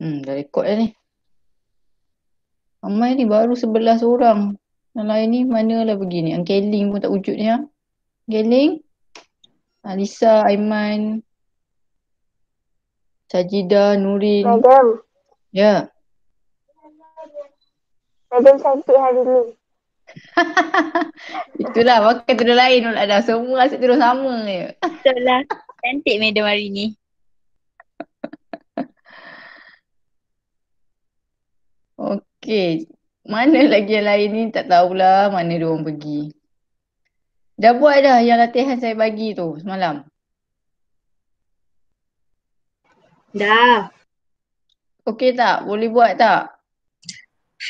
Dah rekod dah ni. Ramai ni baru 11 orang. Yang lain ni manalah pergi ni. Angkeling pun tak wujud ni ha. Angkeling, Alisa, Aiman, Sajida, Nurin. Madam, Ya. Madam cantik hari ni. Itulah pakai tidur lain pula dah. Semua asyik tidur sama je. Betul lah. Cantik madam hari ni. Okey. Mana lagi yang lain ni tak tahulah mana dia orang pergi. Dah buat dah yang latihan saya bagi tu semalam. Dah. Okey tak? Boleh buat tak?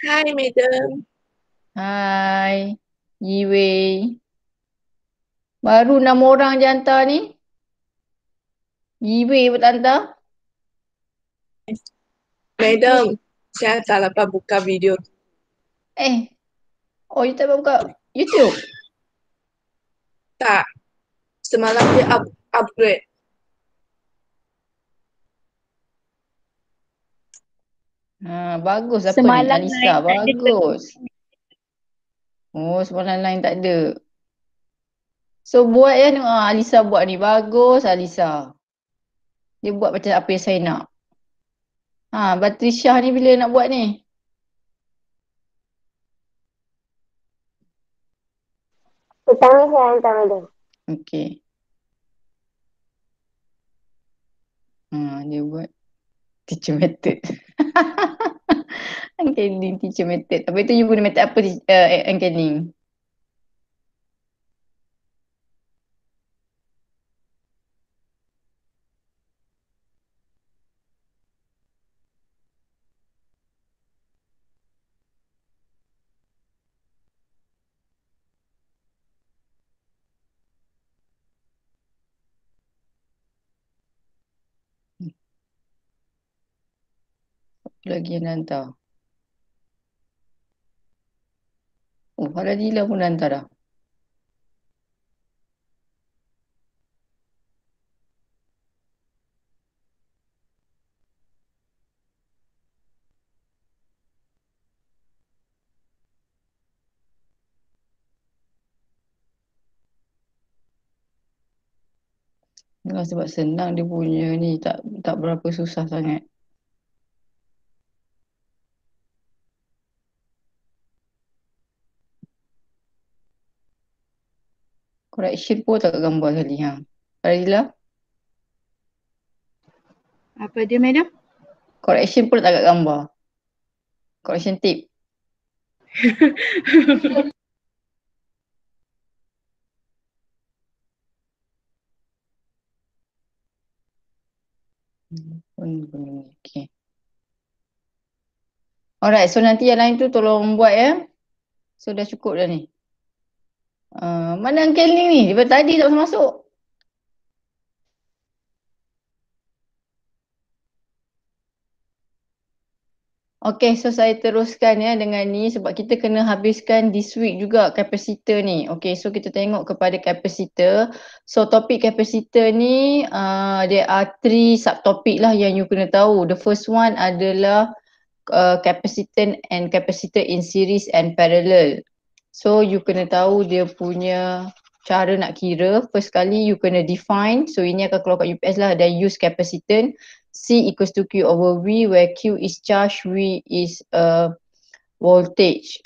Hai madam. Hai. Yiwei. Baru 6 orang je hantar ni. Yiwei pun tak hantar. Madam, saya tak dapat buka video. Oh you tak buka YouTube? Tak. Semalam dia upgrade. Bagus apa Semalam ni Alisa, lain tak ada. bagus. Oh semalam lain tak ada. So buat ya Alisa buat ni, bagus Alisa. Dia buat macam apa yang saya nak. Batrisha ni bila nak buat ni? Petang ni saya hantar madam. Okey. Dia buat teacher method. Angkeling teacher method. Apa itu you guna method apa Angkeling? Lagi yang hantar. Oh, Haladila pun hantar dah. Sebab senang dia punya ni, tak berapa susah sangat. Correction pun tak kat gambar sekali Haladila? Apa dia madam? Correction pun tak kat gambar. Correction tip. Okay. Alright, so nanti yang lain tu tolong buat ya. So dah cukup dah ni. Mana Angkeling ni? Daripada tadi tak masuk. Okay, so saya teruskan ya dengan ni sebab kita kena habiskan this week juga kapasitor ni. Okay, so kita tengok kepada kapasitor. So topik kapasitor ni there are 3 subtopik lah yang you kena tahu. The first one adalah capacitor and capacitor in series and parallel. So you kena tahu dia punya cara nak kira. First kali you kena define. So ini akan keluar kat UPS lah. Then use capacitance. C equals to Q over V where Q is charge, V is voltage.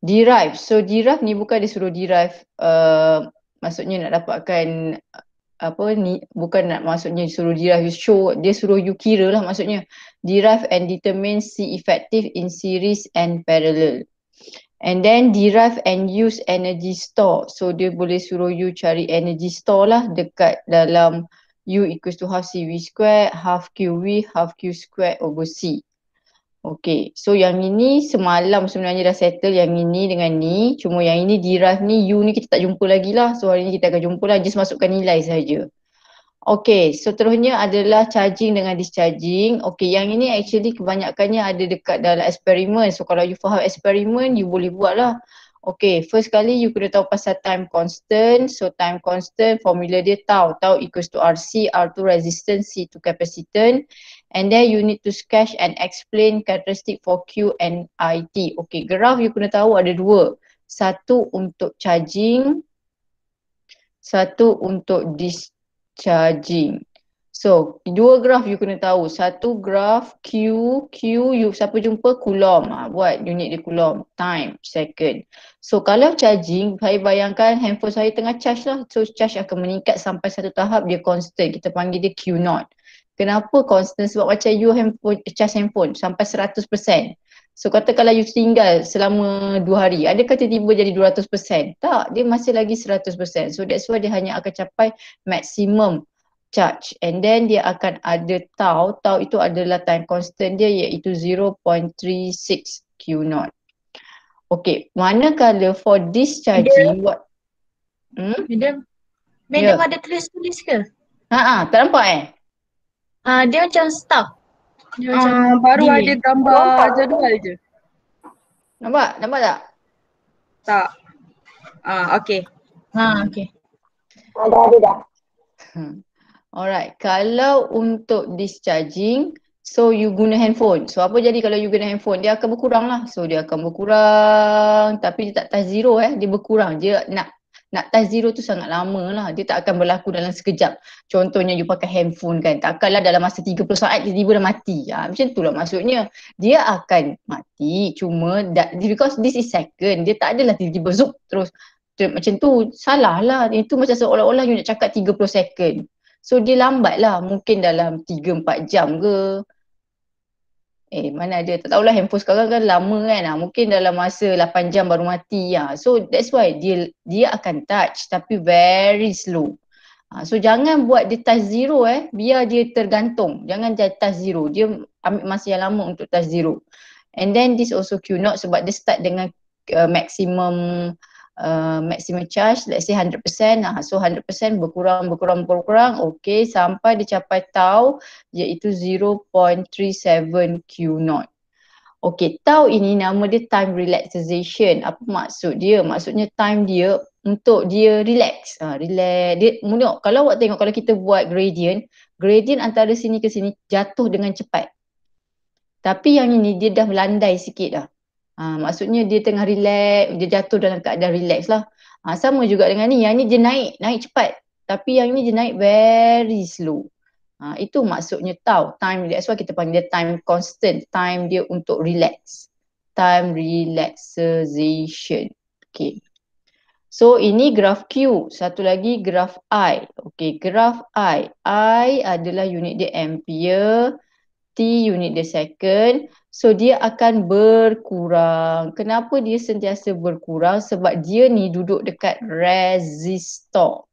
Derive. So derive ni bukan dia suruh derive. Maksudnya nak dapatkan apa ni, bukan nak maksudnya suruh derive, show, dia suruh you kira lah maksudnya. Derive and determine C effective in series and parallel. And then derive and use energy store. So dia boleh suruh you cari energy store lah dekat dalam U equals to half CV square, half QV, half Q square over C. Okay, so yang ini semalam sebenarnya dah settle yang ini dengan ni. Cuma yang ini derive ni, U ni kita tak jumpa lagi lah. So hari ni kita akan jumpa lah, just masukkan nilai saja. Okay, so terusnya adalah charging dengan discharging. Okay, yang ini actually kebanyakannya ada dekat dalam eksperimen. So kalau you faham eksperimen, you boleh buat lah. Okay, first kali you kena tahu pasal time constant. So time constant formula dia tau equals to RC, R2 resistance, C2 capacitance. And then you need to sketch and explain characteristic for Q and IT. Okay, graph you kena tahu ada dua. Satu untuk charging, satu untuk discharging. So, dua graf you kena tahu. Satu graf Q you siapa jumpa Coulomb. Buat unit dia Coulomb, time, second. So, kalau charging, saya bayangkan handphone saya tengah charge lah. So, charge akan meningkat sampai satu tahap dia constant. Kita panggil dia Q0. Kenapa constant? Sebab macam you charge handphone sampai 100%. So, kata kalau you tinggal selama 2 hari, adakah tiba-tiba jadi 200%? Tak, dia masih lagi 100%. So, that's why dia hanya akan capai maksimum charge, and then dia akan ada tau itu adalah time constant dia, iaitu 0.36 Q0. Okay, manakala for discharging what? Madam Ya. ada tulis-tulis ke? Tak nampak Dia macam stuck. Dia macam Baru delay. ada gambar jadual je. Nampak tak? Tak. Okay. Okay. Ada dah. Alright, kalau untuk discharging, so you guna handphone. So apa jadi kalau you guna handphone? Dia akan berkurang lah. So dia akan berkurang, tapi dia tak touch zero dia berkurang. Dia nak touch zero tu sangat lama lah. Dia tak akan berlaku dalam sekejap. Contohnya you pakai handphone kan, takkanlah dalam masa 30 saat tiba-tiba dah mati. Macam tu lah maksudnya. Dia akan mati, cuma because this is second, dia tak adalah tiba-tiba zup terus. Macam tu, salah lah. Itu macam seolah-olah you nak cakap 30 second. So dia lambat lah, mungkin dalam 3-4 jam ke. Mana ada, tak tahulah handphone sekarang kan lama kan. Mungkin dalam masa 8 jam baru mati. So that's why dia akan touch tapi very slow. So jangan buat dia touch zero biar dia tergantung. Jangan dia touch zero, dia ambil masa yang lama untuk touch zero. And then this also Q0 sebab dia start dengan maximum charge, let's say 100%. So 100% berkurang. Okay, sampai dia capai tau, iaitu 0.37 Q0. Okay, tau ini nama dia time relaxation. Apa maksud dia? Maksudnya time dia untuk dia relax. Dia kalau awak tengok, kalau kita buat gradient antara sini ke sini jatuh dengan cepat. Tapi yang ini dia dah melandai sikit dah. Maksudnya dia tengah relax, dia jatuh dalam keadaan relax lah. Sama juga dengan ni, yang ni dia naik cepat. Tapi yang ni dia naik very slow. Itu maksudnya tau, time, that's why kita panggil dia time constant, time dia untuk relax. Time relaxation. Okay. So ini graf Q, satu lagi graf I. Okay, graf I adalah unit dia ampere, T unit dia second. So dia akan berkurang. Kenapa dia sentiasa berkurang? Sebab dia ni duduk dekat resistor.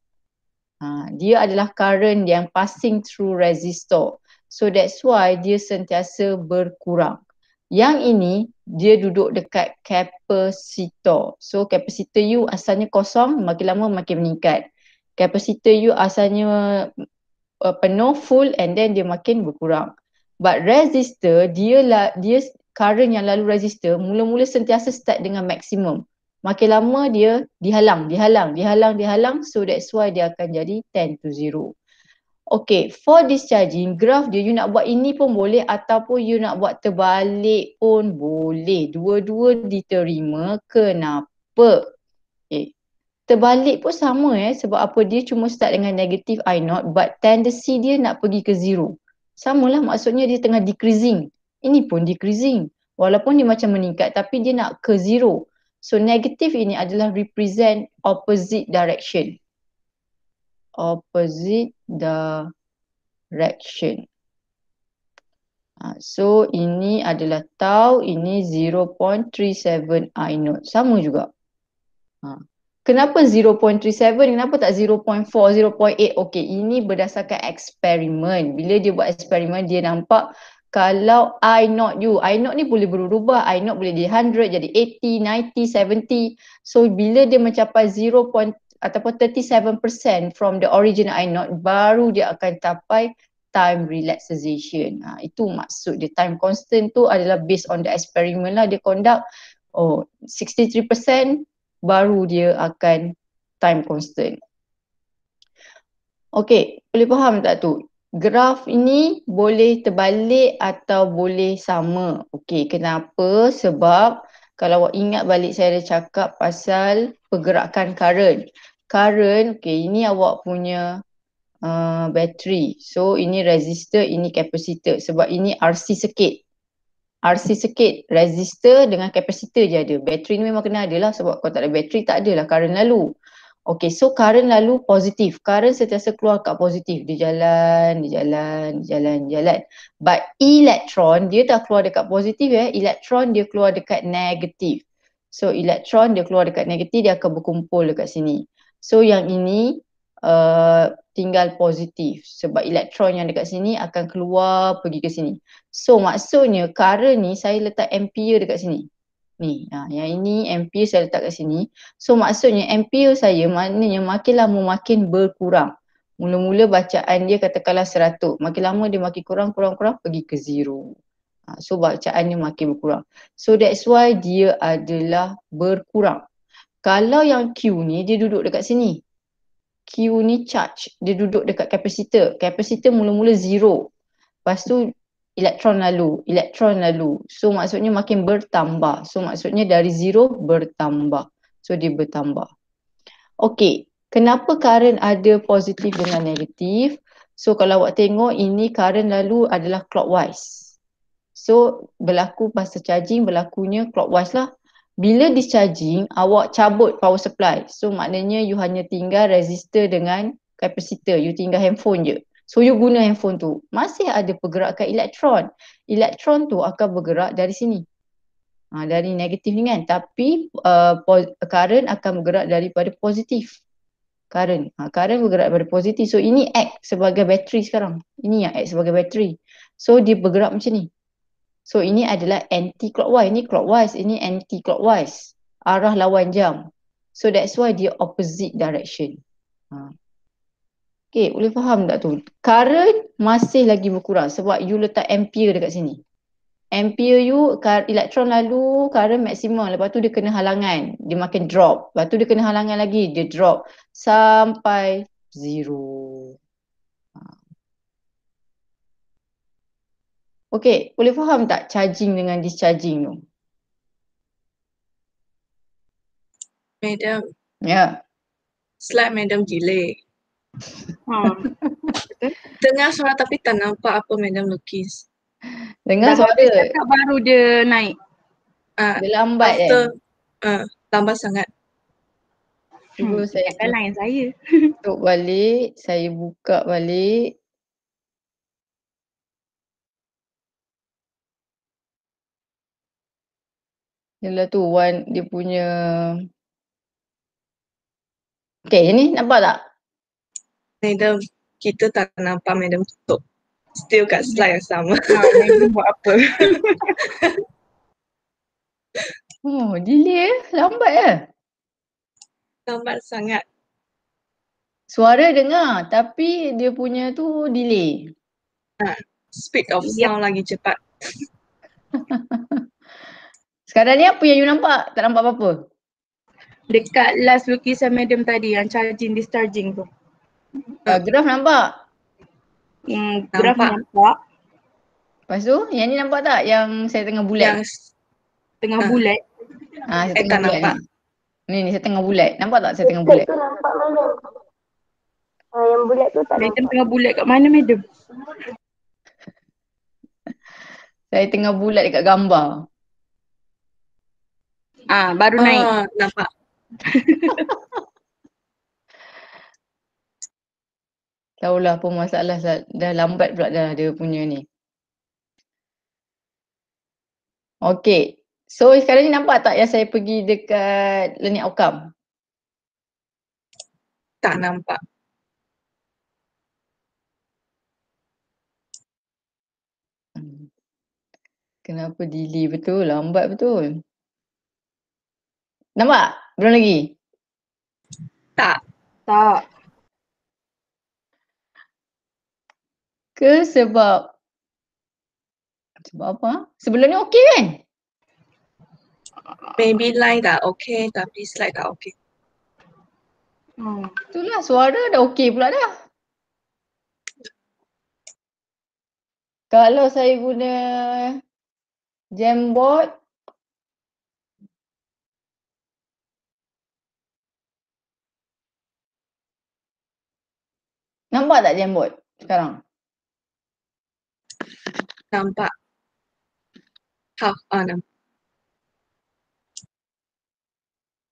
Dia adalah current yang passing through resistor. So that's why dia sentiasa berkurang. Yang ini dia duduk dekat kapasitor. So kapasitor U asalnya kosong, makin lama makin meningkat. Kapasitor U asalnya penuh, full, and then dia makin berkurang. But resistor, dia current yang lalu resistor mula-mula sentiasa start dengan maksimum. Makin lama dia dihalang. So that's why dia akan jadi 10-0. Okay, for discharging, graph dia you nak buat ini pun boleh ataupun you nak buat terbalik pun boleh. Dua-dua diterima. Kenapa? Terbalik pun sama sebab apa, dia cuma start dengan negative I0 but tendency dia nak pergi ke zero. Samalah, maksudnya dia tengah decreasing. Ini pun decreasing. Walaupun dia macam meningkat tapi dia nak ke zero. So negative ini adalah represent opposite direction. Opposite direction. So ini adalah tau, ini 0.37 I0. Sama juga. Kenapa 0.37? Kenapa tak 0.4, 0.8? Okay, ini berdasarkan eksperimen. Bila dia buat eksperimen, dia nampak kalau I0 ni boleh berubah. I0 boleh jadi 100, jadi 80, 90, 70. So bila dia mencapai 0. Ataupun 37% from the original I0, baru dia akan capai time relaxation. Itu maksud dia. Time constant tu adalah based on the experiment lah dia conduct. 63%. baru dia akan time constant. Okey, boleh faham tak tu? Graf ini boleh terbalik atau boleh sama. Okey, kenapa? Sebab kalau awak ingat balik saya ada cakap pasal pergerakan current. Current, okey, ini awak punya bateri. So ini resistor, ini capacitor. Sebab ini RC circuit. RC circuit, resistor dengan capacitor je ada. Bateri ni memang kena ada lah sebab kalau tak ada bateri tak ada lah current lalu. Okay, so current lalu positif. Current sentiasa keluar kat positif. Dia jalan, dia jalan, dia jalan, dia jalan. But elektron, dia tak keluar dekat positif Elektron dia keluar dekat negatif. So elektron dia keluar dekat negatif, dia akan berkumpul dekat sini. So yang ini tinggal positif. Sebab elektron yang dekat sini akan keluar pergi ke sini. So maksudnya current ni saya letak ampere dekat sini. Ni, yang ini ampere saya letak kat sini. So maksudnya ampere saya maknanya makin lama makin berkurang. Mula-mula bacaan dia katakanlah 100. Makin lama dia makin kurang pergi ke 0. So bacaan dia makin berkurang. So that's why dia adalah berkurang. Kalau yang Q ni dia duduk dekat sini. Q ni charge. Dia duduk dekat kapasitor. Kapasitor mula-mula 0. Lepas tu elektron lalu. So maksudnya makin bertambah. So maksudnya dari 0 bertambah. So dia bertambah. Okey, kenapa current ada positif dengan negatif? So kalau awak tengok ini current lalu adalah clockwise. So berlaku pasal charging berlakunya clockwise lah. Bila discharging, awak cabut power supply. So maknanya you hanya tinggal resistor dengan capacitor. You tinggal handphone je. So you guna handphone tu. Masih ada pergerakan elektron. Elektron tu akan bergerak dari sini. Dari negatif ni kan. Tapi current akan bergerak daripada positif. Current bergerak daripada positif. So ini act sebagai bateri sekarang. Ini yang act sebagai bateri. So dia bergerak macam ni. So ini adalah anti-clockwise. Ini clockwise, ini anti-clockwise. Arah lawan jam. So that's why dia opposite direction. Okay, boleh faham tak tu? Current masih lagi berkurang sebab you letak ampere dekat sini. Ampere you, elektron lalu current maksimum. Lepas tu dia kena halangan. Dia makin drop. Lepas tu dia kena halangan lagi. Dia drop. Sampai 0. Okay, boleh faham tak charging dengan discharging tu? Madam, Ya. slide Madam delay. Dengar suara tapi tak nampak apa Madam lukis. Dengar Dah suara. habis cakap baru dia naik. Dia lambat After, lambat sangat. Cuba saya Ingatkan lain saya. tutup balik. Saya buka balik. Yalah tu one dia punya. Okay, yang ni nampak tak? Madam, kita tak nampak Madam tutup. Still kat slide yang sama. Madam buat apa? Oh, delay lambat ya. Lambat sangat. Suara dengar tapi dia punya tu delay. Speed of sound lagi cepat. Sekarang ni apa yang you nampak? Tak nampak apa-apa? Dekat last lukisan Madam tadi yang charging discharging tu. Graf nampak? Graf Nampak. nampak. Lepas tu yang ni nampak tak? Yang saya tengah bulat. Yang Tengah bulat. Saya tengah tak bulat nampak. ni. Ni saya tengah bulat. Nampak tak saya tengah bulat? Tu nampak madam. Yang bulat tu tak Madam nampak. tengah bulat kat mana Madam? Saya tengah bulat dekat gambar. Baru naik. Nampak. Tahulah apa masalah, dah lambat pula dah dia punya ni. Okay. So sekarang ni nampak tak yang saya pergi dekat learning outcome? Tak nampak. Kenapa delay betul? Lambat betul. Nampak? Belum lagi? Tak. Ke sebab apa? Sebelum ni okey kan? Maybe line tak okay tapi slide tak okay. Itulah suara dah okey pula dah. Kalau saya guna Jamboard, nampak tak Jamboard sekarang? Nampak. Nampak.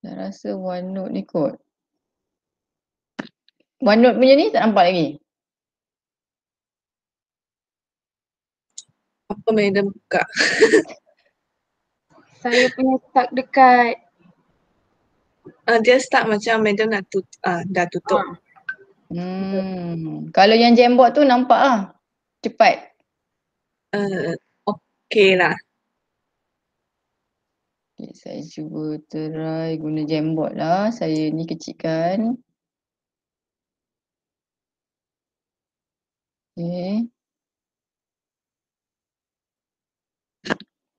Saya rasa OneNote ni kot. OneNote punya ni tak nampak lagi. Apa madam buka? Saya punya stuck dekat Dia start macam madam dah tutup. Kalau yang Jamboard tu nampak lah. Cepat. Okay lah. Okay, saya cuba try guna Jamboard lah. Saya ni kecilkan. Okay.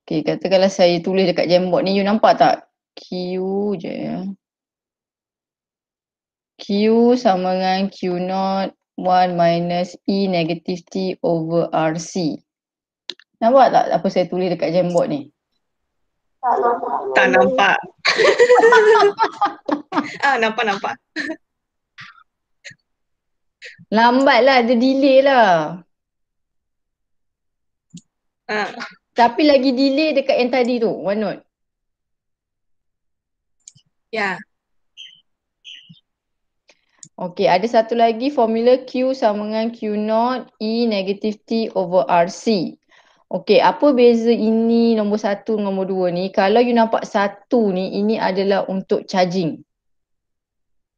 Okay, katakanlah saya tulis dekat Jamboard ni, you nampak tak? Q je ya. Q sama dengan Q0 1 minus E negative T over RC. Nampak tak apa saya tulis dekat Jamboard ni? Tak nampak. Nampak. Lambat lah, ada delay lah. Tapi lagi delay dekat yang tadi tu, OneNote. Ya. Okey, ada satu lagi formula Q sama dengan Q0 E negative T over RC. Okey, apa beza ini nombor 1 dengan nombor 2 ni? Kalau you nampak 1 ni, ini adalah untuk charging.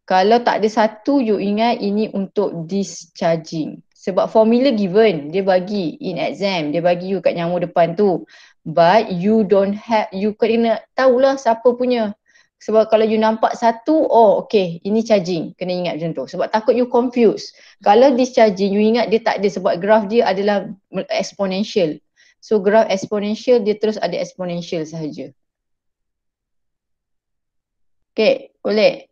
Kalau tak ada 1, you ingat ini untuk discharging. Sebab formula given, dia bagi in exam, dia bagi you kat nyamuk depan tu. But you don't have, you kena tahulah siapa punya. Sebab kalau you nampak 1, oh okay, ini charging. Kena ingat macam tu. Sebab takut you confuse. Kalau discharging, you ingat dia tak ada sebab graf dia adalah exponential. So graf exponential, dia terus ada exponential sahaja. Okay, boleh?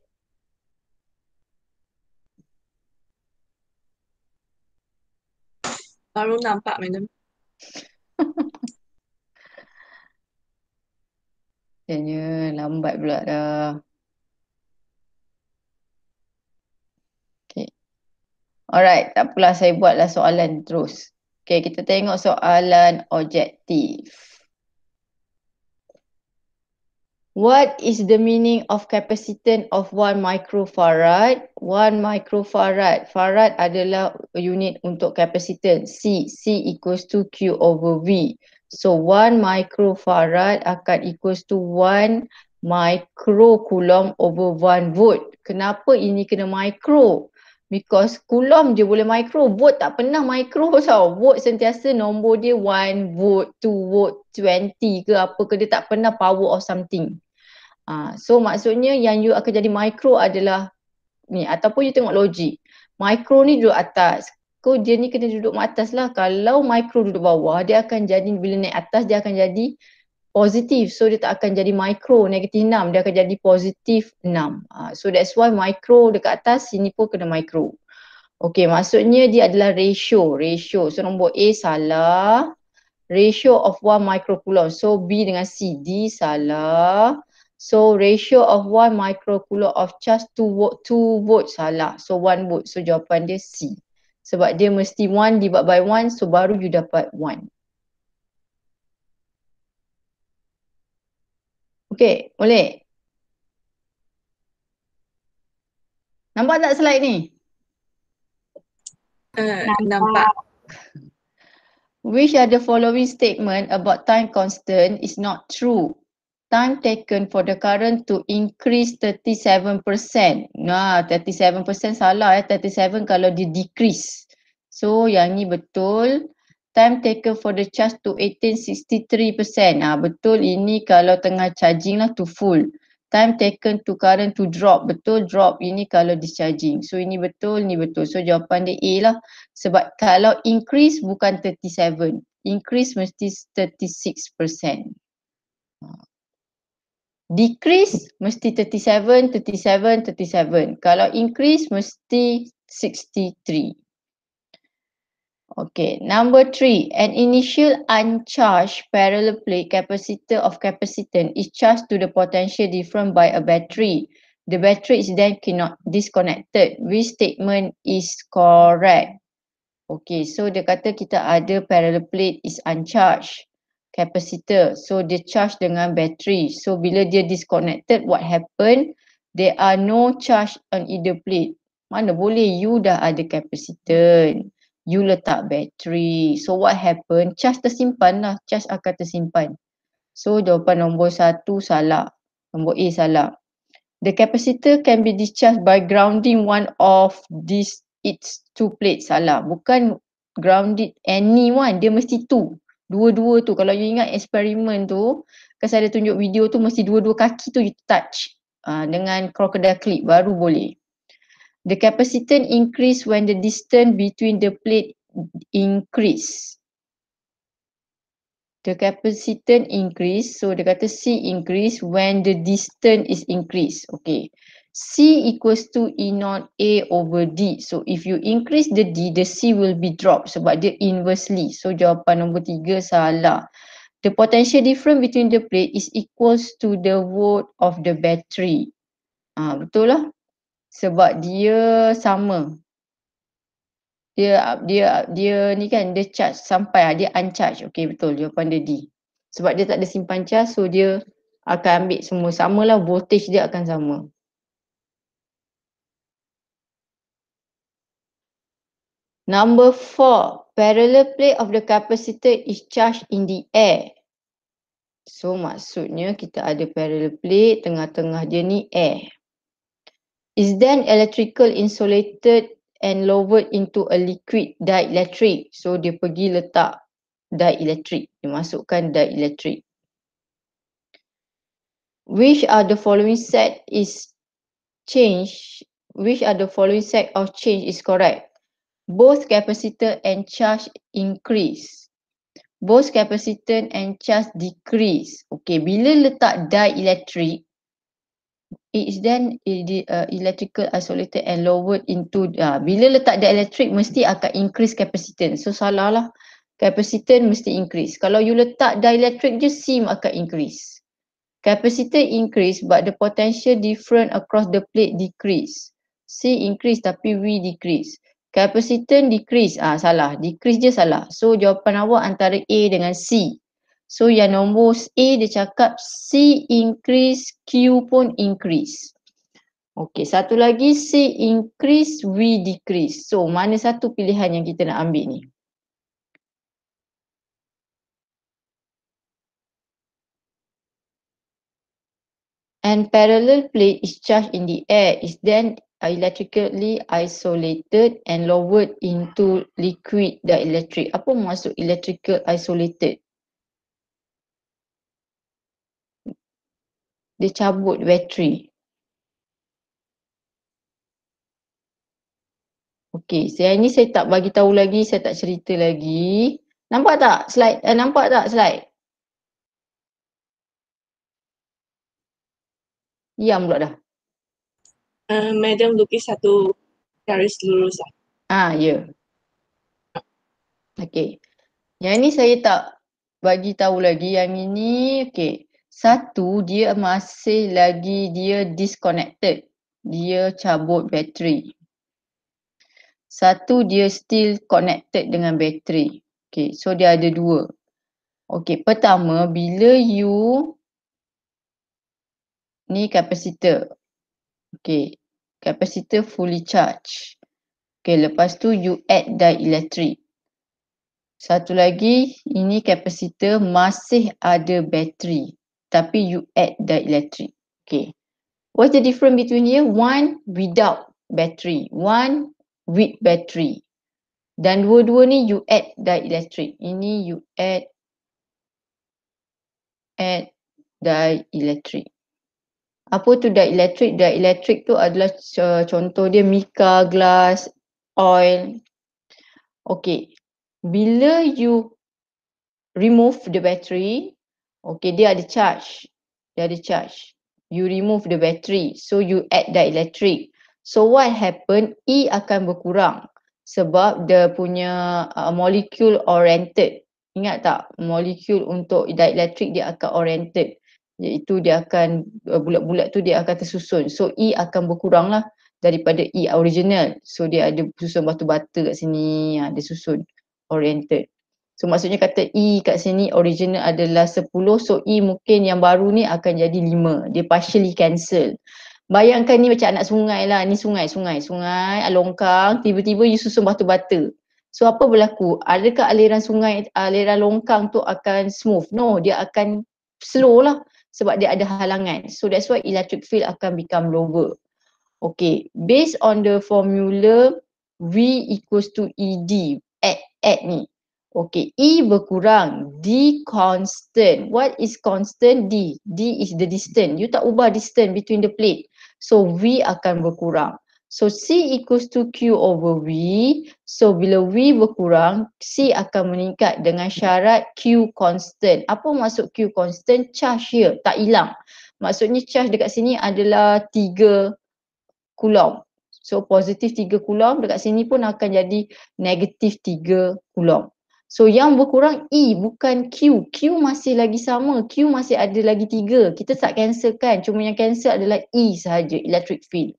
Baru nampak madam. Jadinya lambat pula dah. Okay. Alright, tak apalah saya buatlah soalan terus. Okay, kita tengok soalan objektif. What is the meaning of capacitance of 1 microfarad? 1 microfarad. Farad adalah unit untuk capacitance. C equals to Q over V. So 1 microfarad akan equals to 1 microcoulomb over 1 volt. Kenapa ini kena micro? Because coulomb je boleh micro, volt tak pernah micro tau. Volt sentiasa nombor dia 1 volt, 2 volt, 20 ke apa ke, dia tak pernah power of something. So maksudnya yang you akan jadi micro adalah ni, ataupun you tengok logik. Micro ni duduk atas. So dia ni kena duduk atas lah. Kalau micro duduk bawah, dia akan jadi, bila naik atas dia akan jadi positif. So dia tak akan jadi micro, negatif 6. Dia akan jadi positif 6. So that's why micro dekat atas, sini pun kena micro. Okay, maksudnya dia adalah ratio. So nombor A salah. Ratio of 1 microcoulomb. So B dengan C, D salah. So ratio of 1 microcoulomb of charge 2 volt salah. So 1 volt. So jawapan dia C. Sebab dia mesti 1 divided by 1. So baru you dapat 1. Okay, boleh? Nampak tak slide ni? Nampak. Which are the following statement about time constant is not true? Time taken for the current to increase 37%. Nah, 37% salah 37 kalau dia decrease. So yang ni betul. Time taken for the charge to 63%. Betul, ini kalau tengah charging lah to full. Time taken to current to drop. Betul, drop ini kalau discharging. So ini betul, ni betul. So jawapan dia A lah. Sebab kalau increase bukan 37. Increase mesti 36%. Decrease mesti 37, 37, 37. Kalau increase mesti 63. Okay, number 3. An initial uncharged parallel plate capacitor of capacitance is charged to the potential difference by a battery. The battery is then disconnected. Which statement is correct? Okay, so dia kata kita ada parallel plate is uncharged capacitor. So dia charge dengan battery. So bila dia disconnected, what happen? There are no charge on either plate. Mana boleh, you dah ada capacitance. You letak battery. So what happen? Charge tersimpan lah. Charge akan tersimpan. So jawapan nombor 1 salah. Nombor A salah. The capacitor can be discharged by grounding one of these its two plates. Salah. Bukan grounded anyone. Dia mesti two. Dua-dua tu. Kalau you ingat eksperimen tu, kan saya ada tunjuk video tu, mesti dua-dua kaki tu you touch dengan crocodile clip baru boleh. The capacitance increase when the distance between the plate increase. The capacitance increase, so dia kata C increase when the distance is increased. Okay. C equals to E naught A over D. So if you increase the D, the C will be dropped sebab dia inversely. So jawapan nombor 3 salah. The potential difference between the plate is equals to the volt of the battery. Betul lah. Sebab dia sama. Dia ni kan, dia charge sampai, dia uncharge. Okay, betul, jawapan dia D. Sebab dia tak ada simpan charge, so dia akan ambil semua. Samalah, voltage dia akan sama. Number 4, parallel plate of the capacitor is charged in the air. So maksudnya kita ada parallel plate, tengah-tengah dia ni air. Is then electrical insulated and lowered into a liquid dielectric. So dia pergi letak dielectric. Dia masukkan dielectric. Which are the following set is change? Which are the following set of change is correct? Both capacitor and charge increase. Both capacitor and charge decrease. Okay, bila letak dielectric, it is then electrical isolated and lowered into bila letak dielectric mesti akan increase capacitance. So salah lah. Capacitance mesti increase. Kalau you letak dielectric je, C akan increase. Capacitor increase but the potential difference across the plate decrease. C increase tapi V decrease. Capacitance decrease. Salah. Decrease je salah. So jawapan awak antara A dengan C. So yang nombor A dia cakap C increase, Q pun increase. Okay, satu lagi C increase, V decrease. So mana satu pilihan yang kita nak ambil ni? And parallel plate is charged in the air is then electrically isolated and lowered into liquid dielectric. Apa maksud electrical isolated? Dia cabut bateri. Okey, ini saya tak bagi tahu lagi, saya tak cerita lagi. Nampak tak slide? Nampak tak slide? Diam pula dah. Madam lukis satu garis lurus lah. Ya. Okey. Yang ni saya tak bagi tahu lagi. Yang ini, okey. Satu, dia masih lagi dia disconnected. Dia cabut bateri. Satu, dia still connected dengan bateri. Okay, so dia ada dua. Okay, pertama, bila you ni capacitor. Okay, capacitor fully charged. Okay, lepas tu you add dielectric. Satu lagi, ini capacitor masih ada bateri. Tapi you add dielectric. Okay. What's the difference between here? One without battery. One with battery. Dan dua-dua ni you add dielectric. Ini you add dielectric. Apa tu dielectric? Dielectric tu adalah contoh dia mica, glass, oil. Okay. Bila you remove the battery, okay, dia ada charge. Dia ada charge. you remove the battery. So you add dielectric. So what happen? E akan berkurang sebab dia punya molecule oriented. Ingat tak? Molekul untuk dielectric dia akan oriented. Iaitu dia akan bulat-bulat tu dia akan tersusun. So E akan berkurang lah daripada E original. So dia ada susun batu-bata kat sini, dia susun oriented. So maksudnya kata E kat sini original adalah 10, so E mungkin yang baru ni akan jadi 5. Dia partially cancel. Bayangkan ni macam anak sungai lah, ni sungai, longkang, tiba-tiba you susun batu-bata. So apa berlaku? Adakah aliran sungai, aliran longkang tu akan smooth? No, dia akan slow lah sebab dia ada halangan. So that's why electric field akan become lower. Okay, based on the formula V equals to ED, add ni. Okay, E berkurang, D constant. What is constant? D. D is the distance. You tak ubah distance between the plate. So V akan berkurang. So C equals to Q over V. So bila V berkurang, C akan meningkat dengan syarat Q constant. Apa maksud Q constant? Charge here, tak hilang. Maksudnya charge dekat sini adalah 3 coulomb. So positif 3 coulomb, dekat sini pun akan jadi negatif 3 coulomb. So yang berkurang E bukan Q. Q masih lagi sama. Q masih ada lagi 3. Kita tak cancelkan. Cuma yang cancel adalah E sahaja, electric field.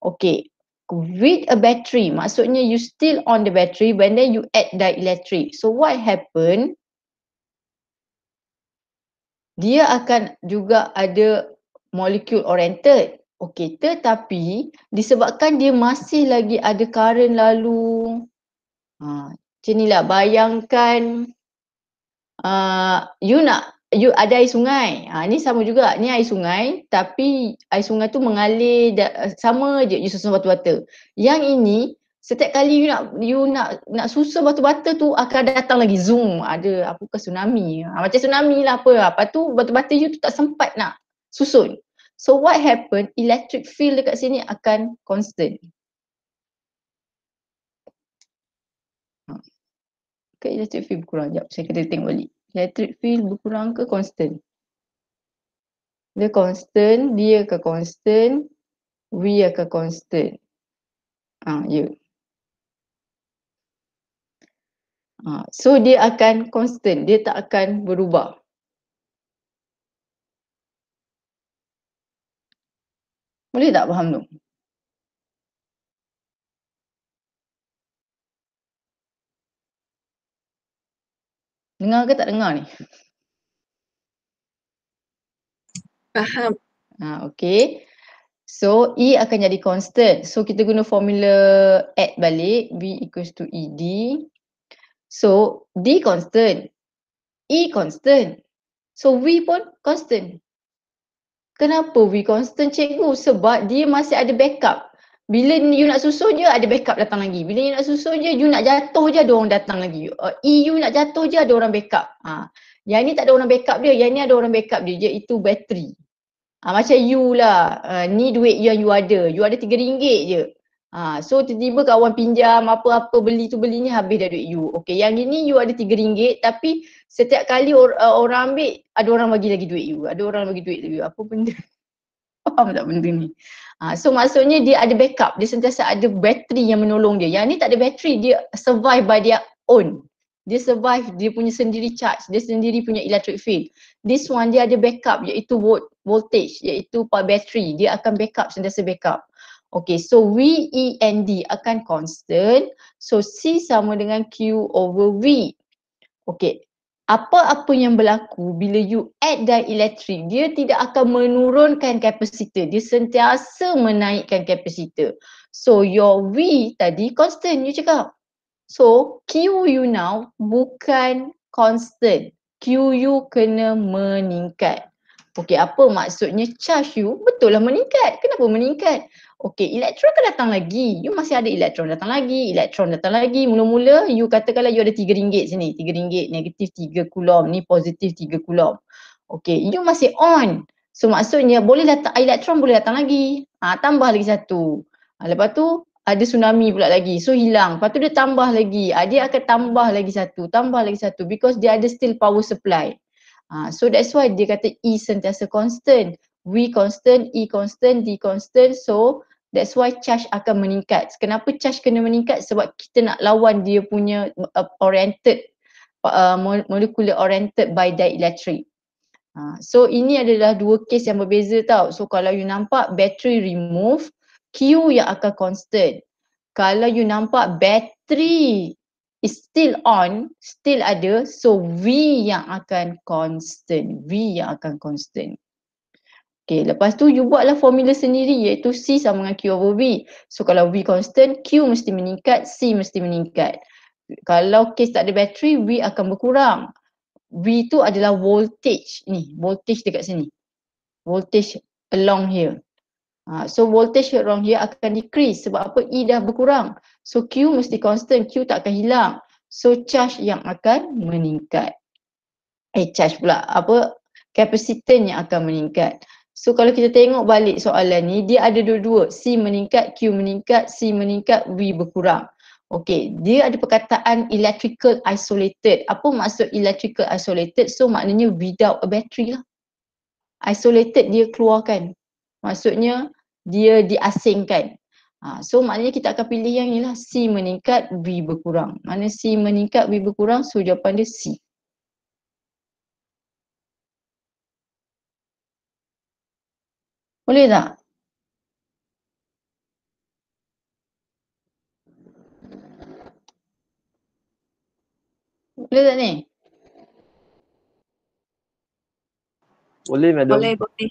Okay. With a battery, maksudnya you still on the battery but then you add dielectric. So what happen? Dia akan juga ada molecule oriented. Okay, tetapi disebabkan dia masih lagi ada current lalu. Macam ni lah, bayangkan you ada air sungai. Ni sama juga, ni air sungai tapi air sungai tu mengalir sama je you susun batu-bata. Yang ini setiap kali you nak susun batu-bata tu akan datang lagi zoom, ada apa ke tsunami. Macam tsunami lah apa. Lepas tu batu-bata you tu tak sempat nak susun. So what happen? Electric field dekat sini akan constant. Okay, electric field berkurang. Sekejap, saya kena tengok balik. Electric field berkurang ke constant? Dia constant, dia ke constant, V akan constant. Ya. So dia akan constant, dia tak akan berubah. Boleh tak faham tu? Dengar ke tak dengar ni? Faham. Okay. So E akan jadi constant. So kita guna formula add balik. V equals to ED. So D constant. E constant. So V pun constant. Kenapa V constant cikgu? Sebab dia masih ada backup. Bila you nak susun je ada backup datang lagi. Bila you nak susun je, you nak jatuh je ada orang datang lagi. You nak jatuh je ada orang backup. Yang ni tak ada orang backup dia, yang ni ada orang backup dia, iaitu bateri. Macam you lah, ni duit yang you ada RM3 je. So tiba-tiba kawan pinjam apa-apa beli tu belinya habis dah duit you. Okay, yang ini you ada RM3 tapi setiap kali orang ambil ada orang bagi lagi duit you. Ada orang bagi duit you. Apa benda? Faham tak benda ni? So maksudnya dia ada backup, dia sentiasa ada bateri yang menolong dia. Yang ni tak ada bateri, dia survive by their own. Dia survive, dia punya sendiri charge, dia sendiri punya electric field. This one dia ada backup iaitu voltage, iaitu bateri. Dia akan backup, sentiasa backup. Okay, so V, E and D akan constant. So C sama dengan Q over V. Okay, apa-apa yang berlaku bila you add dielectric, dia tidak akan menurunkan kapasitor. Dia sentiasa menaikkan kapasitor. So your V tadi constant you cakap. So Q you now bukan constant. Q you kena meningkat. Okay, apa maksudnya charge you? Betul lah meningkat. Kenapa meningkat? Okay, elektron akan datang lagi. You masih ada elektron datang lagi. Mula-mula you katakanlah you ada RM3 sini. RM3, negatif 3 coulomb. Ni positif 3 coulomb. Okay, you masih on. So maksudnya boleh datang, elektron boleh datang lagi. Tambah lagi satu. Lepas tu ada tsunami pula lagi. So hilang. Lepas tu dia tambah lagi. Dia akan tambah lagi satu. Because dia ada still power supply. So that's why dia kata E sentiasa constant. V constant, E constant, D constant. So that's why charge akan meningkat. Kenapa charge kena meningkat? Sebab kita nak lawan dia punya oriented, molecular oriented by dielectric. So ini adalah dua case yang berbeza tau. So kalau you nampak battery remove, Q yang akan constant. Kalau you nampak battery is still on, still ada, so V yang akan constant. V yang akan constant. Okay, lepas tu you buatlah formula sendiri iaitu C sama dengan Q over V. So kalau V constant, Q mesti meningkat, C mesti meningkat. Kalau case tak ada battery, V akan berkurang. V tu adalah voltage ni, voltage dekat sini. Voltage along here. So voltage around here akan decrease sebab apa? E dah berkurang. So Q mesti constant, Q tak akan hilang. So charge yang akan meningkat. Charge pula, kapasitan yang akan meningkat. So kalau kita tengok balik soalan ni, dia ada dua-dua. C meningkat, Q meningkat, C meningkat, V berkurang. Okay, dia ada perkataan electrical isolated. Apa maksud electrical isolated? So maknanya without a battery lah. Isolated dia keluarkan. Maksudnya dia diasingkan. So maknanya kita akan pilih yang ni lah. C meningkat, V berkurang. Mana C meningkat, V berkurang? So jawapan dia C. Boleh tak? Boleh tak ni? Boleh, madam. Boleh, boleh.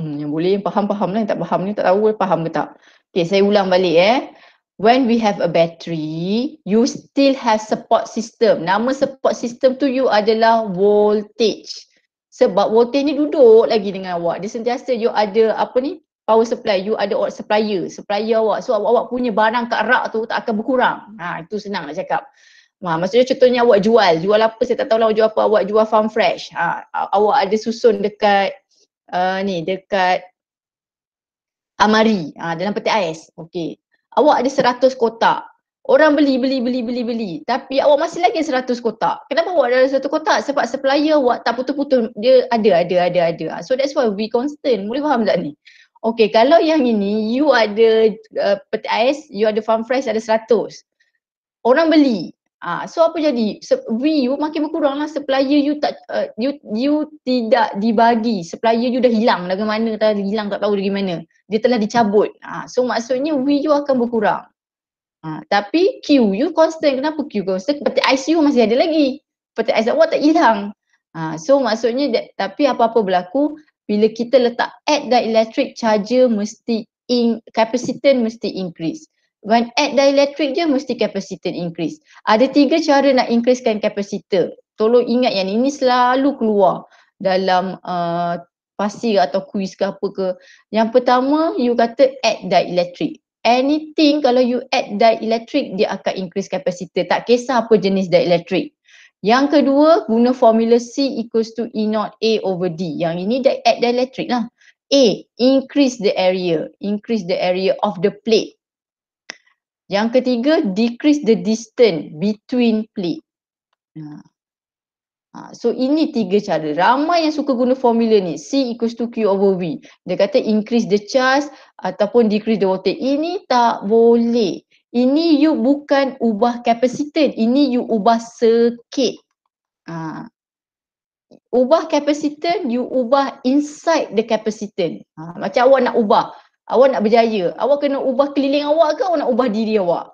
Yang boleh, yang faham-faham lah. Yang tak faham ni tak tahu faham ke tak. Okay, saya ulang balik When we have a battery, you still have support system. Nama support system tu you adalah voltage. Sebab voltage ni duduk lagi dengan awak. Dia sentiasa you ada power supply. You ada supplier awak. So awak punya barang kat rak tu tak akan berkurang. Itu senang nak cakap. Maksudnya contohnya awak jual apa saya tak tahu lah awak jual apa. Awak jual farm fresh. Awak ada susun dekat dekat Amari dalam peti ais. Okey. Awak ada 100 kotak. Orang beli. Tapi awak masih lagi 100 kotak. Kenapa awak ada 100 kotak? Sebab supplier awak tak putus-putus. Dia ada. So that's why we constant. Boleh faham tak ni? Okey, kalau yang ini you ada peti ais, you ada farm fresh ada 100. Orang beli. So apa jadi? V you makin berkurang lah. Supplier you tak you tidak dibagi. Supplier you dah hilang dari mana, hilang tak tahu dari mana. Dia telah dicabut. So maksudnya V you akan berkurang. Tapi Q you constant. Kenapa Q constant? Peti ais you masih ada lagi. Peti ais awak tak hilang. So maksudnya tapi apa-apa berlaku bila kita letak add dielectric, charger mesti capacitance mesti increase. When add dielectric je mesti capacitance increase. Ada 3 cara nak increasekan capacitor. Tolong ingat yang ini selalu keluar dalam pasir atau kuis ke apa ke. Yang pertama you kata add dielectric. Anything kalau you add dielectric dia akan increase capacitor. Tak kisah apa jenis dielectric. Yang kedua guna formula C equals to E naught A over D. Yang ini add dielectric lah. A, increase the area of the plate. Yang ketiga, decrease the distance between plate. So ini 3 cara. Ramai yang suka guna formula ni. C equals to Q over V. Dia kata increase the charge ataupun decrease the voltage. Ini tak boleh. Ini you bukan ubah kapasitan. Ini you ubah circuit. Ubah kapasitan, you ubah inside the kapasitan. Macam awak nak ubah. Awak nak berjaya. Awak kena ubah keliling awak ke awak nak ubah diri awak?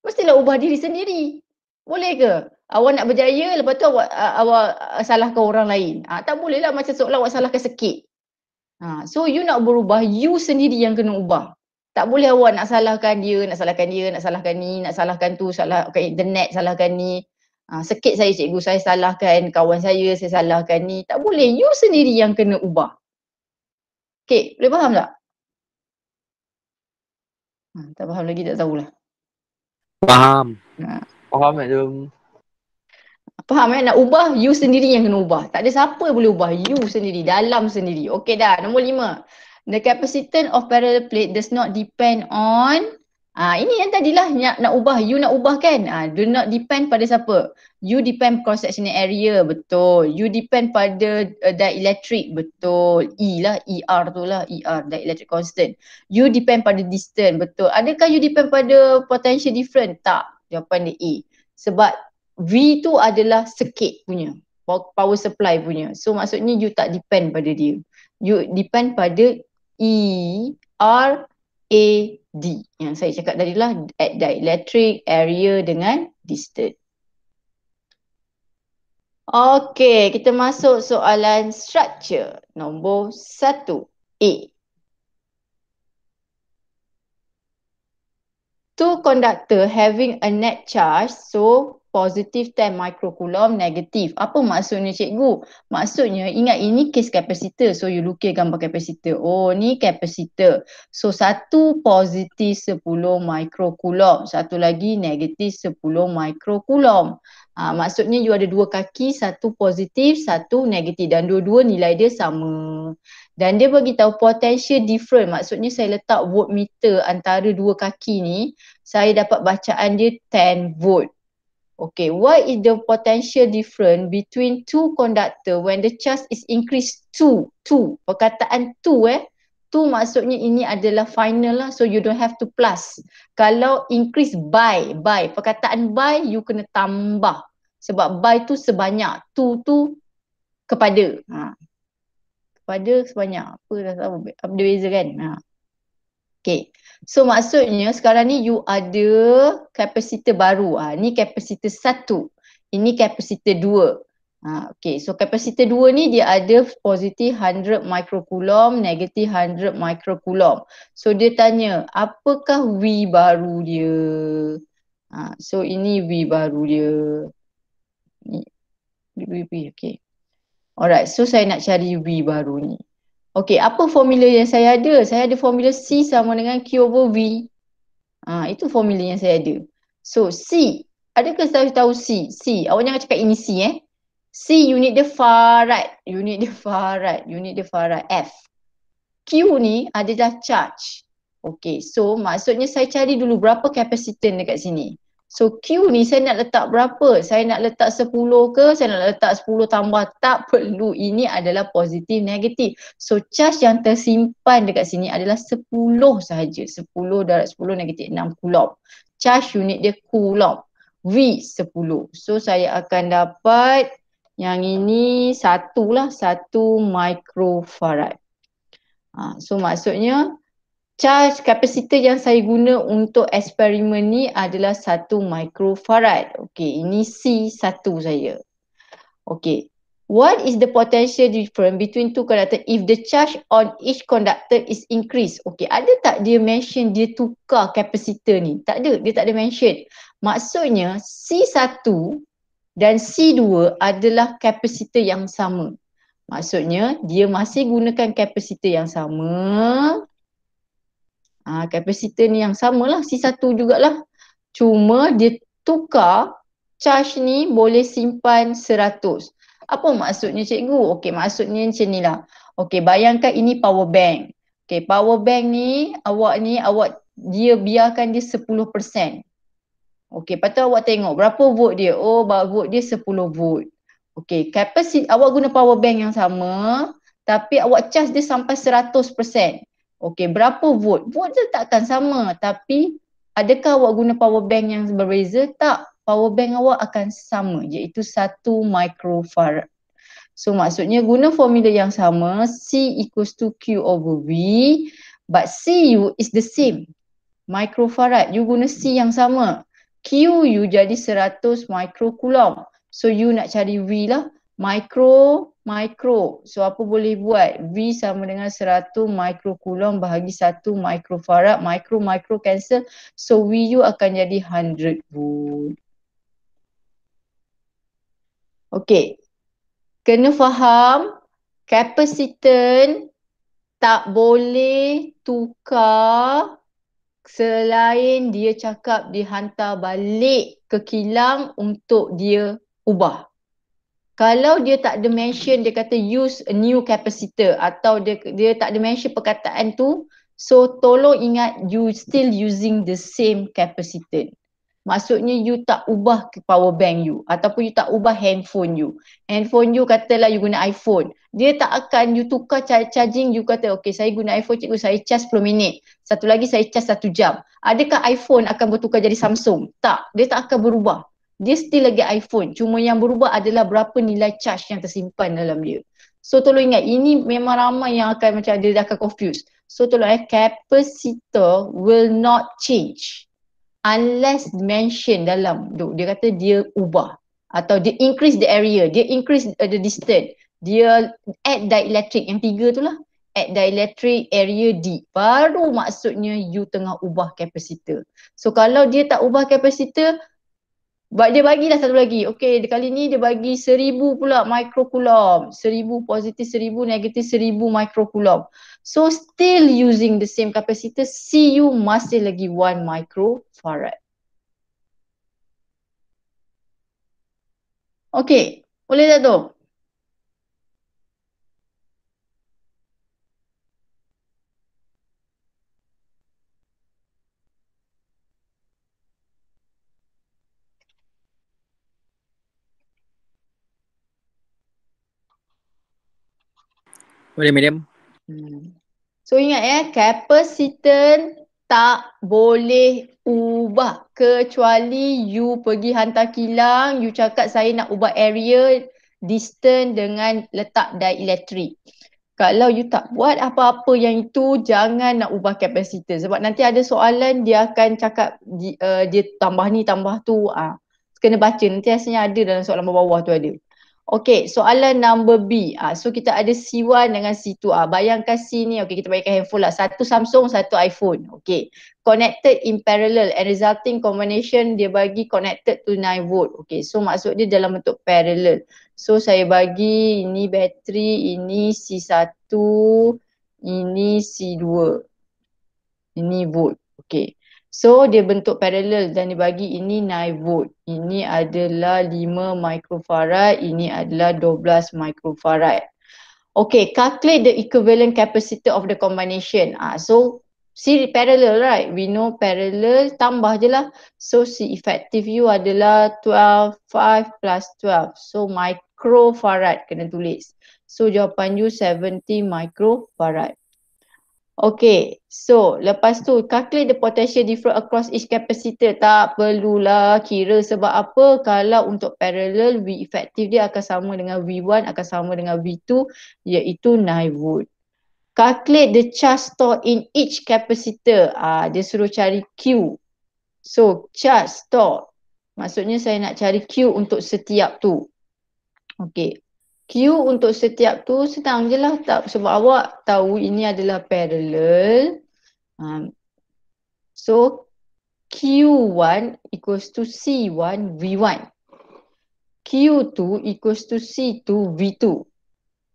Mestilah ubah diri sendiri. Boleh ke? Awak nak berjaya lepas tu awak salahkan orang lain. Tak boleh lah macam seolah awak salahkan sikit. So you nak berubah, you sendiri yang kena ubah. Tak boleh awak nak salahkan dia, nak salahkan ni, nak salahkan tu, salahkan internet, salahkan ni. Sikit saya cikgu, saya salahkan kawan saya salahkan ni. Tak boleh, you sendiri yang kena ubah. Okay, boleh faham tak? Tak faham lagi tak tahulah. Faham. Faham, madam. Faham nak ubah, you sendiri yang kena ubah. Tak ada siapa yang boleh ubah, you sendiri, dalam sendiri. Okey dah, nombor 5. The capacitance of parallel plate does not depend on Ini yang tadilah nak ubah, you nak ubah kan? Do not depend pada siapa? You depend cross sectional area, betul. You depend pada dielectric, betul. E lah, ER tu lah, ER, dielectric constant. You depend pada distance, betul. Adakah you depend pada potential difference? Tak, jawapan dia A. Sebab V tu adalah circuit punya, power supply punya. So maksudnya you tak depend pada dia. You depend pada E, R, A, D. Yang saya cakap tadi lah, dielectric, area dengan distance. Okey, kita masuk soalan structure nombor 1A. Two conductor having a net charge, so positive 10 microcoulomb, negatif. Apa maksudnya cikgu? Maksudnya ingat ini case capacitor. So you lukis gambar capacitor. Oh ni capacitor. So satu positif 10 microcoulomb. Satu lagi negatif 10 microcoulomb. Maksudnya you ada dua kaki, satu positif, satu negatif. Dan dua-dua nilai dia sama. Dan dia bagi tahu potential different. Maksudnya saya letak voltmeter antara dua kaki ni. Saya dapat bacaan dia 10 volt. Okay, what is the potential difference between two conductor when the charge is increased to? Perkataan to maksudnya ini adalah final lah, so you don't have to plus. Kalau increase by, perkataan by you kena tambah. Sebab by tu sebanyak, to tu kepada. Kepada sebanyak, apa dah tahu, apa dia beza kan? Okay, so maksudnya sekarang ni you ada kapasitor baru. Ni kapasitor 1, ini kapasitor 2. Okay, so kapasitor 2 ni dia ada positif 100 microcoulomb, negatif 100 microcoulomb. So dia tanya, apakah V baru dia? So ini V baru dia. Ni V, okay. Alright, so saya nak cari V baru ni. Okey, apa formula yang saya ada? Saya ada formula C sama dengan Q over V. Itu formula yang saya ada. So C, adakah saya tahu C? C, awak jangan cakap ini C C unit dia farad. Unit dia farad. F. Q ni adalah charge. Okey, so maksudnya saya cari dulu berapa kapasitan dekat sini. So Q ni saya nak letak berapa? Saya nak letak 10 ke? Saya nak letak 10 tambah? Tak perlu. Ini adalah positif negatif. So charge yang tersimpan dekat sini adalah 10 sahaja. 10 darab 10 negatif 6 coulomb. Charge unit dia coulomb. V 10. So saya akan dapat yang ini 1 lah. 1 microfarad. So maksudnya charge kapasitor yang saya guna untuk eksperimen ni adalah 1 microfarad. Okey, ini C1 saya. Okey. What is the potential difference between two conductor if the charge on each conductor is increased? Okey, ada tak dia mention dia tukar kapasitor ni? Tak ada, dia tak ada mention. Maksudnya C1 dan C2 adalah kapasitor yang sama. Maksudnya dia masih gunakan kapasitor yang sama. Kapasitor ni yang samalah, C1 jugalah. Cuma dia tukar charge ni boleh simpan 100. Apa maksudnya cikgu? Okey, maksudnya macam ni lah. Okey, bayangkan ini power bank. Okey, power bank ni awak dia biarkan dia 10%. Okey, lepas tu awak tengok berapa volt dia. Oh, volt dia 10 volt. Okey, kapasitor awak guna power bank yang sama tapi awak charge dia sampai 100%. Okey, berapa volt? Volt dia takkan sama, tapi adakah awak guna power bank yang berbeza? Tak, power bank awak akan sama, iaitu 1 microfarad. So maksudnya guna formula yang sama, C equals to Q over V, but CU is the same, microfarad. You guna C yang sama, QU jadi 100 microcoulomb. So you nak cari V lah, micro. So apa boleh buat? V sama dengan 100 microcoulomb bahagi 1 microfarad. Micro cancel. So VU akan jadi 100 volt. Okey. Kena faham kapasitan tak boleh tukar selain dia cakap dihantar balik ke kilang untuk dia ubah. Kalau dia tak ada mention, dia kata use a new capacitor atau dia tak ada mention perkataan tu, So tolong ingat you still using the same capacitance. Maksudnya you tak ubah ke power bank you ataupun you tak ubah handphone you. Handphone you katalah you guna iPhone. Dia tak akan you tukar charging, you kata okay saya guna iPhone cikgu, saya charge 10 minit. Satu lagi saya charge 1 jam. Adakah iPhone akan bertukar jadi Samsung? Tak, dia tak akan berubah. Dia still lagi iPhone. Cuma yang berubah adalah berapa nilai charge yang tersimpan dalam dia. So tolong ingat, ini memang ramai yang akan macam dia akan confuse. So tolong capacitor will not change unless mention dalam tu. Dia kata dia ubah atau dia increase the area, dia increase the distance, dia add dielectric, yang 3 tu lah, add dielectric area D, baru maksudnya you tengah ubah capacitor. So kalau dia tak ubah capacitor, dia bagilah satu lagi. Okay, kali ni dia bagi 1000 pula microcoulomb. 1000 positif 1000, negatif 1000 microcoulomb. So still using the same capacitor, CU masih lagi 1 microfarad. Okay, boleh tak tu? Boleh madam. So ingat kapasitan tak boleh ubah kecuali you pergi hantar kilang, you cakap saya nak ubah area, distance dengan letak dielectric. Kalau you tak buat apa-apa yang itu, jangan nak ubah kapasitor. Sebab nanti ada soalan dia akan cakap dia tambah ni tambah tu. Kena baca, nanti rasanya ada dalam soalan bawah tu ada. Okay, soalan number B. So kita ada C1 dengan C2. Bayangkan C ni, okay, kita bayangkan handphone lah. Satu Samsung, satu iPhone. Okay, connected in parallel and resulting combination dia bagi connected to 9 volt. Okay, so maksud dia dalam bentuk parallel. So saya bagi ini bateri, ini C1, ini C2. Ini volt. Okay. So dia bentuk parallel dan dibagi ini 9 volt. Ini adalah 5 microfarad, ini adalah 12 microfarad. Okay, calculate the equivalent capacitor of the combination. So C parallel, right? We know parallel, tambah je lah. So C effective you adalah 12, 5 plus 12. So microfarad kena tulis. So jawapan you 70 microfarad. Okay, so lepas tu calculate the potential difference across each capacitor. Tak perlulah kira sebab apa, kalau untuk parallel V effective dia akan sama dengan V1 akan sama dengan V2 iaitu 9 volt. Calculate the charge stored in each capacitor. Dia suruh cari Q. So charge stored, maksudnya saya nak cari Q untuk setiap tu. Okay. Q untuk setiap tu senang je lah, sebab awak tahu ini adalah parallel. So Q1 equals to C1 V1. Q2 equals to C2 V2.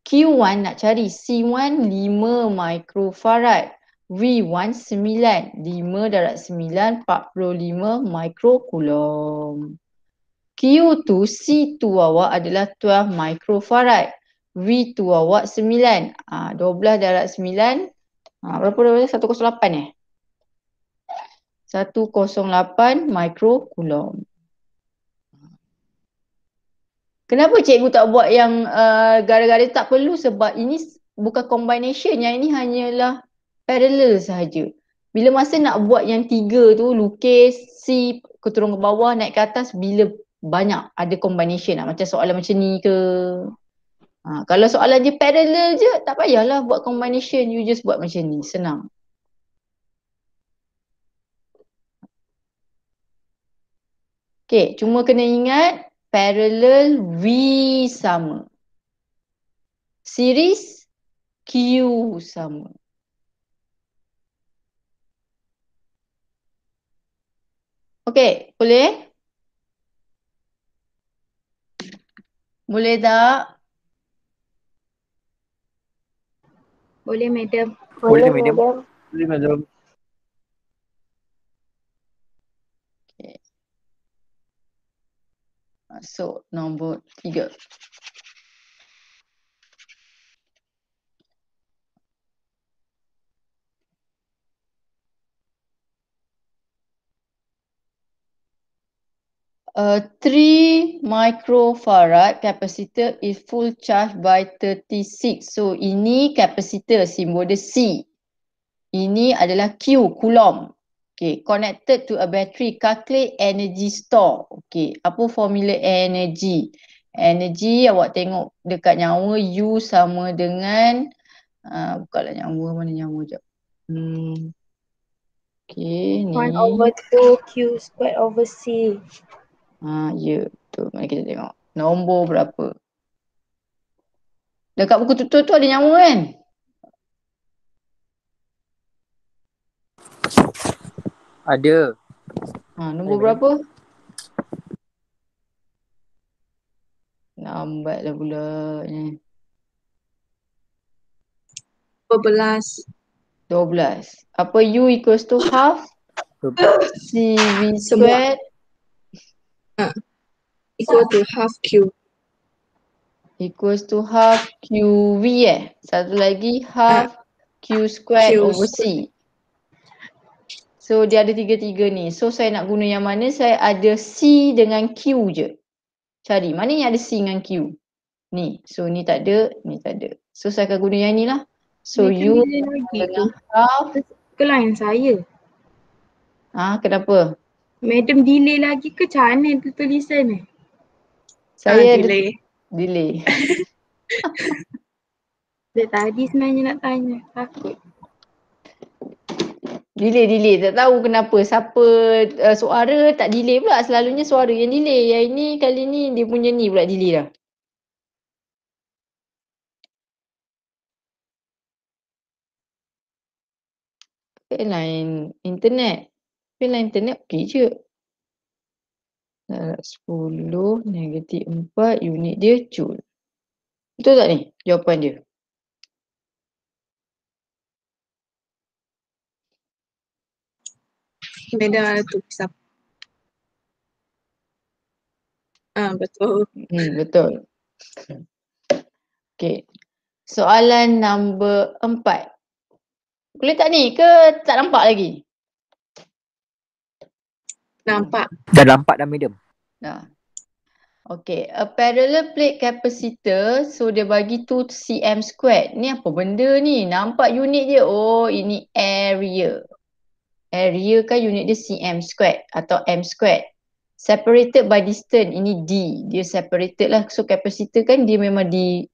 Q1 nak cari C1 5 microfarad. V1 9. 5 darab 9 45 microcoulomb. Q2 C2 awak adalah 12 microfarad. V2 awak 9. 12 darab 9. Berapa? 108 108 microcoulomb. Kenapa cikgu tak buat yang gara-gara tak perlu? Sebab ini bukan combination. Yang ini hanyalah parallel sahaja. Bila masa nak buat yang 3 tu, lukis C, turun ke bawah, naik ke atas, bila banyak ada combination macam soalan macam ni ke. Kalau soalan dia parallel je, tak payahlah buat combination, you just buat macam ni, senang. Okay, cuma kena ingat parallel V sama, series Q sama. Okay, boleh? Boleh tak? Boleh madam. Boleh madam. Boleh madam. Okay. Masuk nombor 3. 3 microfarad capacitor is full charge by 36. So ini capacitor, simbol dia C. Ini adalah Q, coulomb. Okay, connected to a battery, calculate energy store. Okay, apa formula energy? Energy awak tengok dekat nyawa U sama dengan bukalah nyawa, mana nyawa jap. Okay, ni. 1/2 Q squared over C. Ya, betul. Mari kita tengok. Nombor berapa? Dekat buku tutur tu ada nyawa kan? Ada. Nombor berapa? Lambatlah pula ni. 12. 12. Apa U equals to half CV squared Equal to half Q. equals to half QV Satu lagi half Q squared Q over C. So dia ada tiga-tiga ni. So saya nak guna yang mana? Saya ada C dengan Q je. Cari mana yang ada C dengan Q. Ni. So ni tak ada, ni tak ada. So saya akan guna yang ni lah. So Macam U bila lagi dengan tu? half. Ke line saya. Kenapa? Madam delay lagi ke macam mana tu tulisan ni? Saya delay. delay. Dari tadi sebenarnya nak tanya. Takut. Delay. Tak tahu kenapa. Siapa suara tak delay pula. Selalunya suara yang delay. Yang ini kali ni dia punya ni pula delay dah. Line internet. Tapi line internet okey je. 10 negatif 4 unit dia joule. Betul tak ni jawapan dia? Beda ada tulis apa. Betul. Betul. Okey. Soalan nombor 4. Boleh tak ni ke tak nampak lagi? Nampak. Dah nampak dah medium. Dah. Okay, a parallel plate capacitor, so dia bagi 2 cm squared. Ni apa benda ni? Nampak unit dia. Oh, ini area. Area kan unit dia cm squared atau m squared. Separated by distance, ini D. Dia separated lah. So capacitor kan dia memang di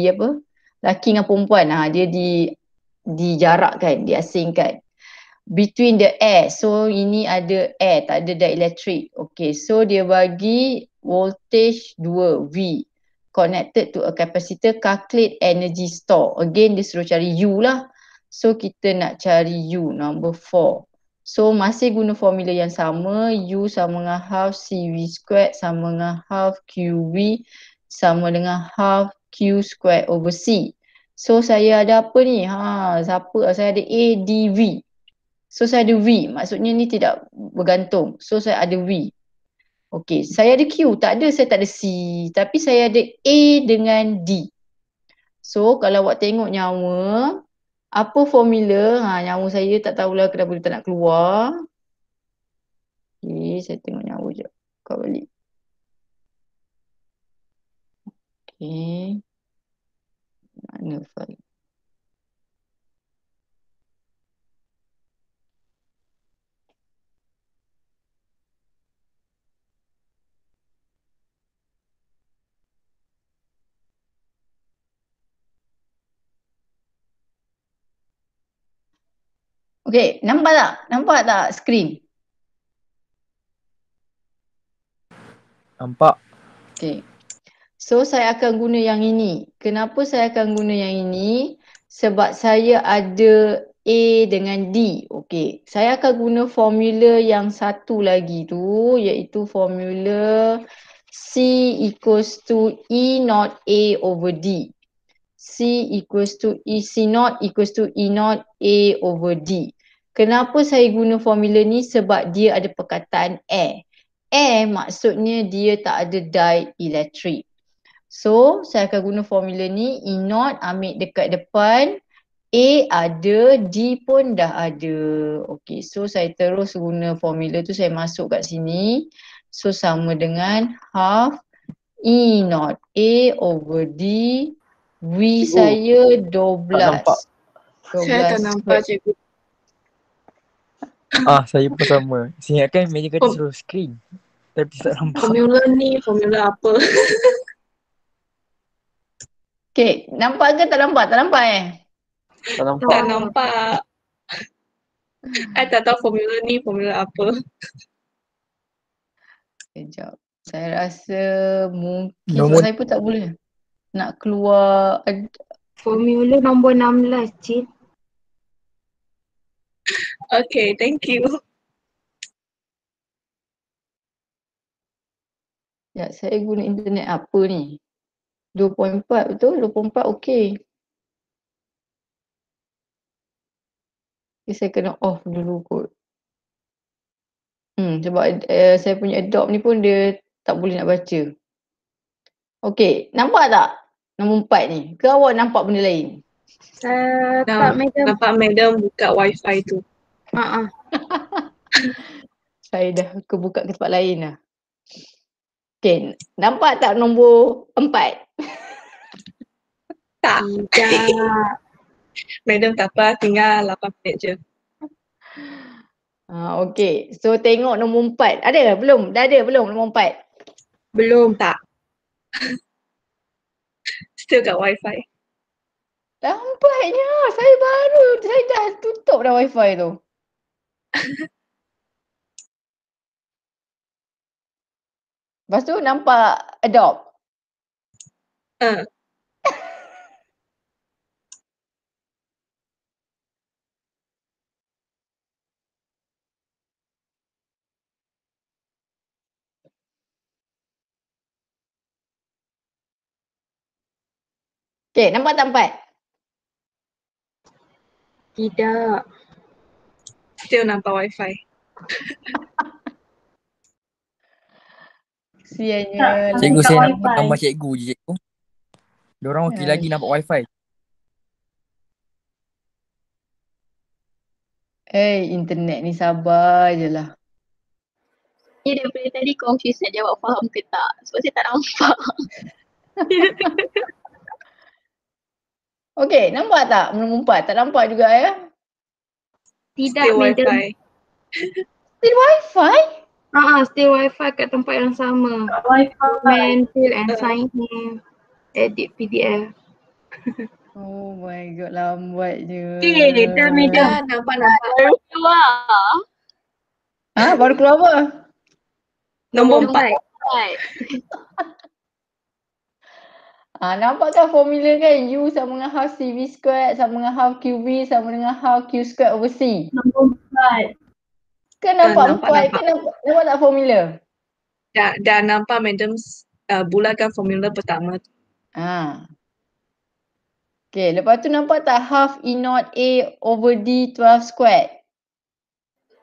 apa? Laki dengan perempuan. Dia dijarakkan, diasingkan. Between the air. So ini ada air, tak ada dielectric. Okay, so dia bagi voltage 2 V connected to a capacitor, calculate energy store. Again dia suruh cari U lah. So kita nak cari U number 4. So masih guna formula yang sama. U sama dengan half CV squared sama dengan half QV sama dengan half Q squared over C. So saya ada apa ni? Saya ada A, D, V. So saya ada V, maksudnya ni tidak bergantung. So saya ada V. Okey, saya ada Q, tak ada, saya tak ada C. Tapi saya ada A dengan D. So kalau awak tengok nyawa, apa formula? Nyawa saya tak tahulah kenapa dia tak nak keluar. Okey, saya tengok nyawa je. Buka balik. Okey. Mana file? Okey, nampak tak? Nampak tak skrin? Nampak. Okey. So saya akan guna yang ini. Kenapa saya akan guna yang ini? Sebab saya ada A dengan D. Okey. Saya akan guna formula yang satu lagi tu, iaitu formula C equals to E naught A over D. C equals to E, C naught equals to E naught A over D. Kenapa saya guna formula ni? Sebab dia ada perkataan air. Air maksudnya dia tak ada dielectric. So saya akan guna formula ni. E naught ambil dekat depan. A ada, D pun dah ada. Okay, so saya terus guna formula tu, saya masuk kat sini. So sama dengan half E naught A over D. V saya 12. nampak. Saya tak 12 nampak square. cikgu. Saya pun sama. Saya ingatkan meja kata suruh screen. Tapi tak nampak. Formula ni formula apa? Okay, nampak ke tak nampak? Tak nampak Tak nampak. Tak nampak. I tak tahu formula ni formula apa. Sekejap. Saya rasa mungkin sebab Nombor saya pun tak boleh nak keluar. Formula nombor 16, Cik. Okay, thank you. Ya, saya guna internet apa ni? 2.4 betul? 2.4 okey. Okay, saya kena off dulu kot. Sebab saya punya Adobe ni pun dia tak boleh nak baca. Okey, nampak tak? Nombor 4 ni. Ke awak nampak benda lain? Tak, madam. Nampak madam buka wifi tu. Saya dah kebuka ke tempat lain dah. Okey, nampak tak nombor 4? Tak. Tidak. Madam tak apa, tinggal 8 minit je. Okey, so tengok nombor 4. Ada belum? Dah ada belum nombor 4? Belum. Tak. Still kat wifi. Nampaknya saya dah tutup dah wifi tu. Lepas tu nampak Adobe. Okey, nampak tak 4? Tidak. Still nampak wifi. Sianya. Cikgu saya nampak gambar cikgu je cikgu. Diorang okey lagi nampak wifi. Internet ni sabar je lah. Dia daripada tadi confused nak jawab faham ke tak. Sebab saya tak nampak. Okey, nampak tak nombor 4? Tak nampak juga ya? Tidak, Still madam. wifi. Still wifi? Still wifi kat tempat yang sama. Document, fill and sign here. Edit PDF. Oh my god, lambatnya. Dah madam. Nampak. Baru keluar. Baru keluar apa? Nombor 4. Nampakkan formula kan? U sama dengan half CV squared sama dengan half QV sama dengan half Q squared over C. Nombor 4. Kan nampak Nampak. 4? Kan nampak tak formula? Dah nampak madam bulatkan formula pertama tu. Okay, lepas tu nampak tak half E naught A over D 12 squared?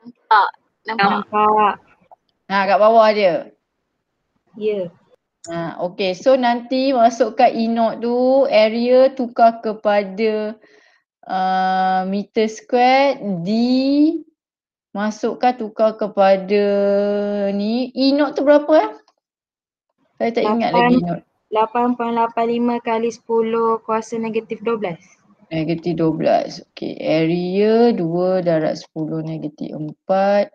Nampak. Nampak. Kat bawah dia. Ya. Okay, so nanti masukkan E naught tu, area tukar kepada meter square, D masukkan tukar kepada ni. E naught tu berapa? Saya tak ingat lagi E naught. 8.85 kali 10 kuasa negatif 12. Negatif 12. Okay, area 2 darab 10 negatif 4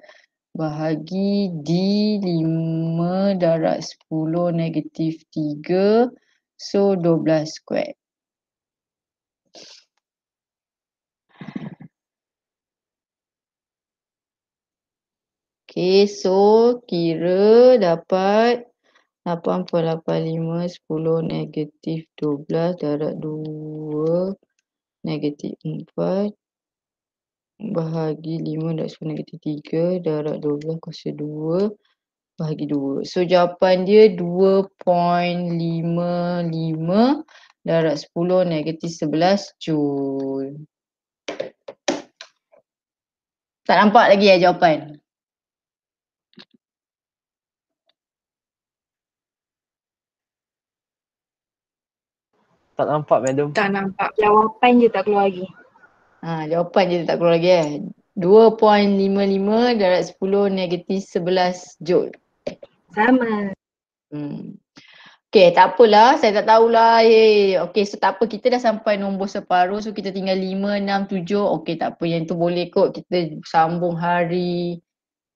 bahagi D 5 darab 10 negatif 3. So 12 square. Okay, so kira dapat 8.85 10 negatif 12 darab 2 negatif 4 bahagi 5 darab 10 negatif 3 darab 12 kuasa 2 bahagi 2. So jawapan dia 2.55 darab 10 negatif 11 Joule. Tak nampak lagi jawapan? Tak nampak madam. Tak nampak. Jawapan je tak keluar lagi. Jawapan je tak keluar lagi 2.55 darab 10 negatif 11 joule. Sama. Okay, tak apalah. Saya tak tahulah. Okay, so tak apa. Kita dah sampai nombor separuh. So, kita tinggal 5, 6, 7. Okay, tak apa. Yang tu boleh kot. Kita sambung hari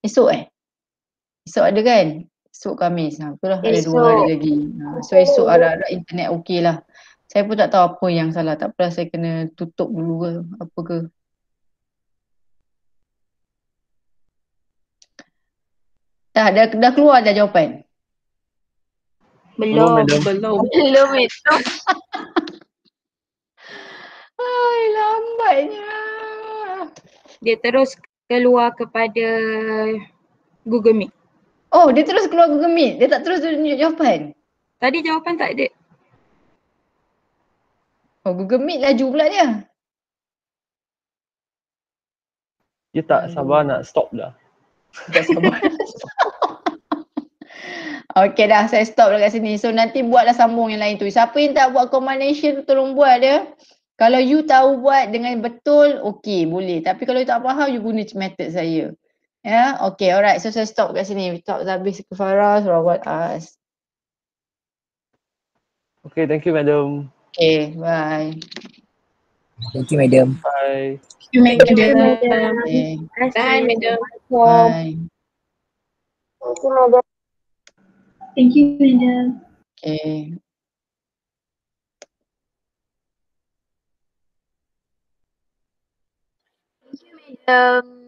esok Esok ada kan? Esok Khamis. Itulah ada 2 hari lagi. So, esok harap-harap internet okey lah. Saya pun tak tahu apa yang salah. Tak apalah, saya kena tutup dulu ke apa ke. Dah keluar dah jawapan? Belum. madam. Belum itu. Hai, lambatnya. Dia terus keluar kepada Google Meet. Oh, dia terus keluar Google Meet. Dia tak terus tunjuk jawapan. Tadi jawapan tak ada. Oh, Google Meet laju pula dia. Dia tak sabar nak stop dah. Tak sabar. Okay dah, saya stop dekat sini. So nanti buatlah sambung yang lain tu. Siapa yang tak buat combination tu tolong buat dia. Kalau you tahu buat dengan betul, okay boleh. Tapi kalau you tak faham, you guna method saya. Ya, okay, alright. So saya stop kat sini. Stop habis ke Farah, suruh buat as. Okay, thank you madam. Okay, bye. Thank you, madam. Bye. Thank you, Madam. Okay, Bye, madam. bye. Thank you, madam. Thank you, madam. Okay. Thank you, madam.